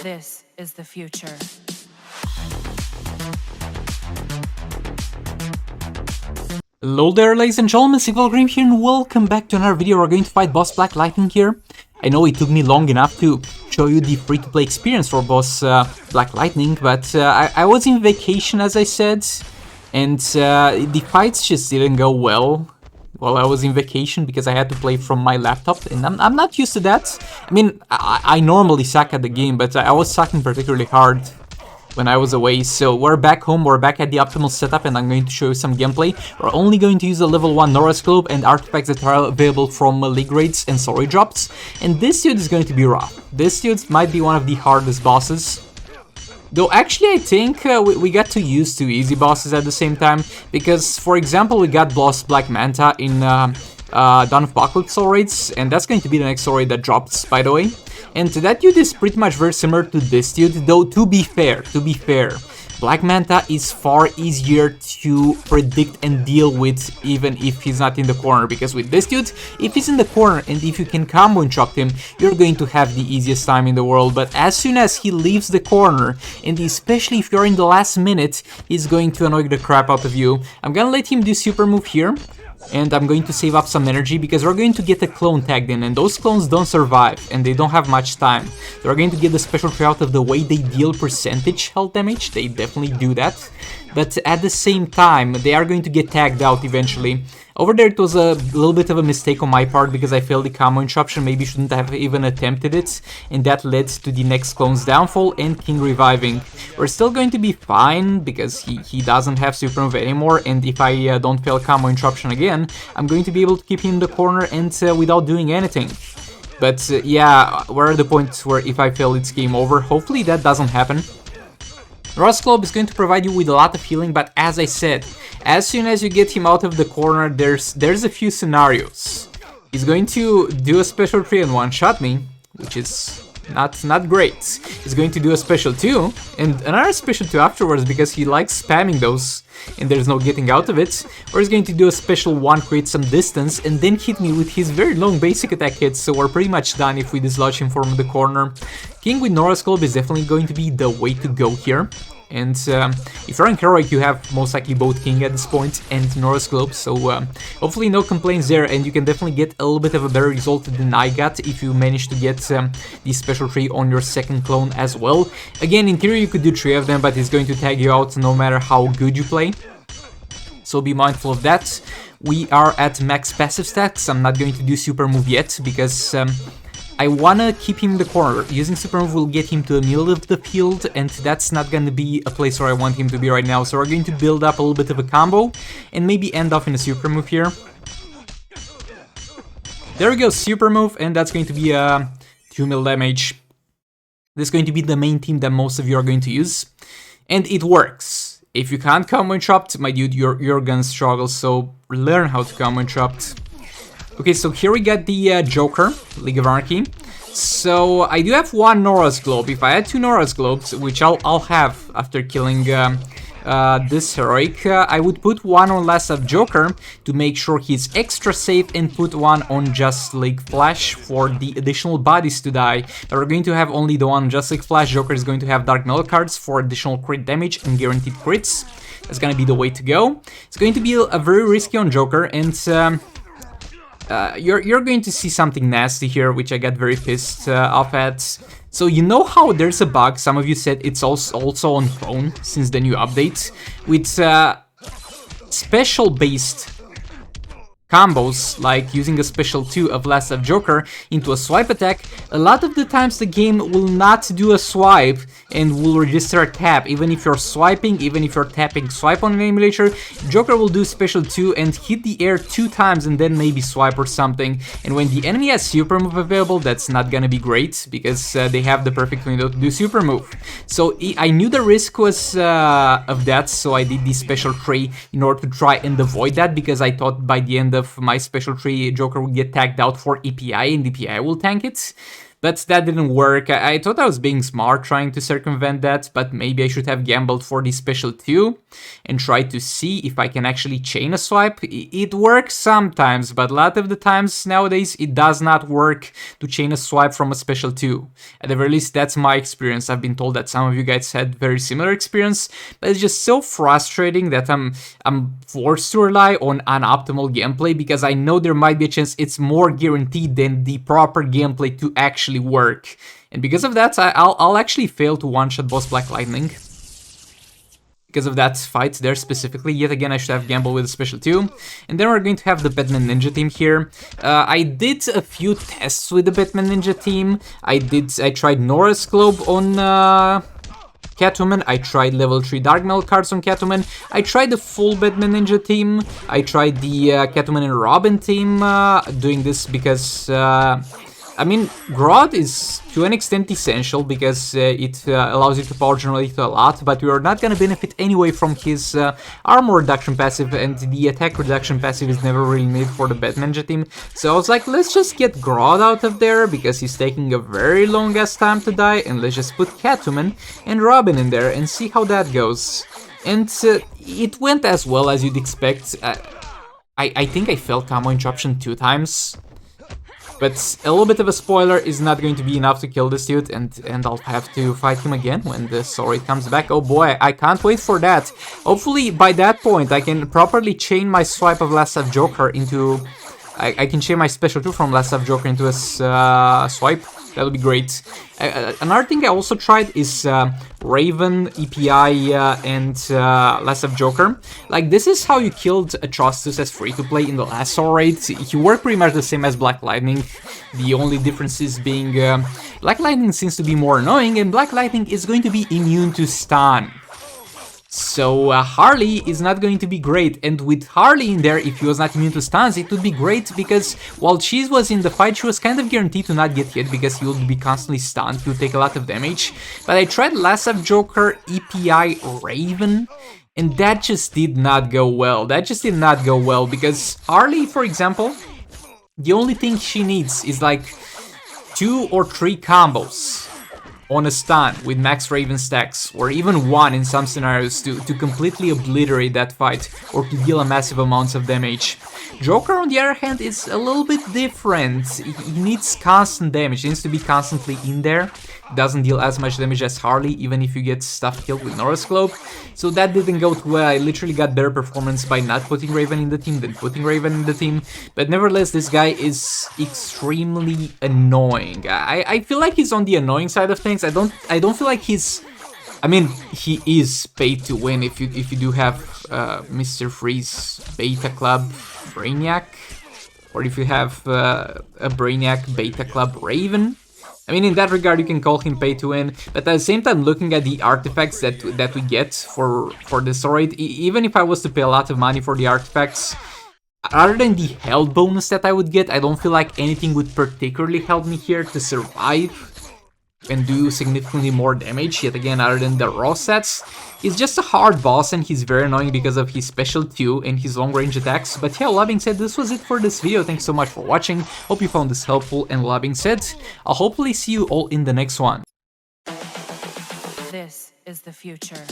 This is the future. Hello there, ladies and gentlemen, Green here, and welcome back to another video. We're going to fight Boss Black Lightning here. I know it took me long enough to show you the free-to-play experience for Boss Black Lightning, but I was in vacation, as I said, and the fights just didn't go well while I was in vacation because I had to play from my laptop, and I'm not used to that. I mean, I normally suck at the game, but I was sucking particularly hard when I was away. So we're back home, we're back at the optimal setup, and I'm going to show you some gameplay. We're only going to use a level 1 Nora's Globe and artifacts that are available from league raids and story drops. And this dude is going to be rough. This dude might be one of the hardest bosses. Though actually I think we got to use two easy bosses at the same time, because for example we got Boss Black Manta in Dawn of Apocalypse story raids, and that's going to be the next story that drops, by the way. And that dude is pretty much very similar to this dude, though to be fair, Black Manta is far easier to predict and deal with even if he's not in the corner, because with this dude, if he's in the corner and if you can combo and chop him, you're going to have the easiest time in the world. But as soon as he leaves the corner, and especially if you're in the last minute, he's going to annoy the crap out of you. I'm gonna let him do super move here, and I'm going to save up some energy because we're going to get a clone tagged in, and those clones don't survive and they don't have much time. So we're going to get the special tree out of the way. They deal percentage health damage, they definitely do that, but at the same time they are going to get tagged out eventually. Over there it was a little bit of a mistake on my part because I failed the combo interruption, maybe shouldn't have even attempted it, and that led to the next clone's downfall and King reviving. We're still going to be fine because he doesn't have super move anymore, and if I don't fail combo interruption again, I'm going to be able to keep him in the corner and without doing anything. But yeah, we're at the point where if I fail it's game over. Hopefully that doesn't happen. Nora's Globe is going to provide you with a lot of healing, but as I said, as soon as you get him out of the corner, there's a few scenarios. He's going to do a special 3 and one-shot me, which is not great. He's going to do a special 2, and another special 2 afterwards because he likes spamming those, and there's no getting out of it. Or he's going to do a special 1, create some distance, and then hit me with his very long basic attack hits, so we're pretty much done if we dislodge him from the corner. King with Nora's Globe is definitely going to be the way to go here. And if you're in Heroic, you have most likely both King at this point and Nora's Globe, so hopefully no complaints there, and you can definitely get a little bit of a better result than I got if you manage to get the special tree on your second clone as well. Again, in theory you could do 3 of them, but it's going to tag you out no matter how good you play, so be mindful of that. We are at max passive stacks. I'm not going to do super move yet because I wanna keep him in the corner. Using super move will get him to the middle of the field, and that's not gonna be a place where I want him to be right now. So we're going to build up a little bit of a combo and maybe end off in a super move here. There we go, super move, and that's going to be 2 mil damage. This is going to be the main team that most of you are going to use, and it works. If you can't combo interrupt, my dude, you're gonna struggle. So learn how to combo interrupt. Okay, so here we got the Joker, League of Anarchy. So I do have 1 Nora's Globe. If I had 2 Nora's Globes, which I'll have after killing this Heroic, I would put 1 on less of Joker to make sure he's extra safe, and put 1 on Just League Flash for the additional bodies to die. But we're going to have only the 1 on Just League Flash. Joker is going to have Dark Metal cards for additional crit damage and guaranteed crits. That's gonna be the way to go. It's going to be a very risky on Joker, and you're going to see something nasty here, which I got very pissed off at. So you know how there's a bug, some of you said it's also on phone since the new update, with special based combos, like using a special 2 of Last of Joker into a swipe attack. A lot of the times the game will not do a swipe and will register a tap. Even if you're swiping, even if you're tapping swipe on an emulator, Joker will do special 2 and hit the air 2 times and then maybe swipe or something. And when the enemy has super move available, that's not gonna be great because they have the perfect window to do super move. So I knew the risk was of that, so I did the special tree in order to try and avoid that, because I thought by the end of my special tree, Joker would get tagged out for EPI and EPI will tank it. But that didn't work. I thought I was being smart trying to circumvent that, but maybe I should have gambled for the special 2 and tried to see if I can actually chain a swipe. It works sometimes, but a lot of the times nowadays it does not work to chain a swipe from a special 2. At the very least, that's my experience. I've been told that some of you guys had very similar experience, but it's just so frustrating that I'm forced to rely on unoptimal gameplay because I know there might be a chance it's more guaranteed than the proper gameplay to actually work. And because of that, I'll actually fail to one-shot boss Black Lightning. Because of that fight there specifically. Yet again, I should have gambled with a special 2. And then we're going to have the Batman Ninja team here. I did a few tests with the Batman Ninja team. I tried Nora's Globe on Catwoman. I tried level 3 Dark Metal cards on Catwoman. I tried the full Batman Ninja team. I tried the Catwoman and Robin team, doing this because I mean, Grodd is to an extent essential because it allows you to power generate a lot, but we are not gonna benefit anyway from his armor reduction passive, and the attack reduction passive is never really made for the Batman Ninja team. So I was like, let's just get Grodd out of there because he's taking a very long ass time to die, and let's just put Catwoman and Robin in there and see how that goes. And it went as well as you'd expect. I think I failed combo interruption 2 times. But a little bit of a spoiler is not going to be enough to kill this dude, and I'll have to fight him again when the story comes back. Oh boy, I can't wait for that. Hopefully by that point I can properly chain my swipe of Last of Joker into... I can chain my special 2 from Last of Joker into a swipe. That would be great. Another thing I also tried is Raven, EPI, and Last of Joker. Like, this is how you killed Atrocitus as free-to-play in the last Soul Raid. He worked pretty much the same as Black Lightning. The only difference is being... Black Lightning seems to be more annoying, and Black Lightning is going to be immune to stun. So Harley is not going to be great, and with Harley in there, if he was not immune to stuns, it would be great because while she was in the fight, she was kind of guaranteed to not get hit because he would be constantly stunned, he would take a lot of damage. But I tried Last of Joker, EPI, Raven, and that just did not go well. That just did not go well because Harley, for example, the only thing she needs is like 2 or 3 combos on a stun with max Raven stacks, or even 1 in some scenarios to completely obliterate that fight or to deal a massive amounts of damage. Joker, on the other hand, is a little bit different. He needs constant damage, he needs to be constantly in there. Doesn't deal as much damage as Harley, even if you get stuff killed with Nora's Globe. So that didn't go too well. I literally got better performance by not putting Raven in the team than putting Raven in the team. But nevertheless, this guy is extremely annoying. I feel like he's on the annoying side of things. I don't feel like he's... I mean, he is paid to win if you do have Mr. Freeze Beta Club Brainiac, or if you have a Brainiac Beta Club Raven. I mean, in that regard, you can call him pay to win, but at the same time, looking at the artifacts that we get for the story, even if I was to pay a lot of money for the artifacts, other than the health bonus that I would get, I don't feel like anything would particularly help me here to survive and do significantly more damage. Yet again, other than the raw sets, he's just a hard boss and he's very annoying because of his special 2 and his long range attacks. But yeah, all that being said, this was it for this video. Thanks so much for watching. Hope you found this helpful, and all that being said, I'll hopefully see you all in the next one. This is the future.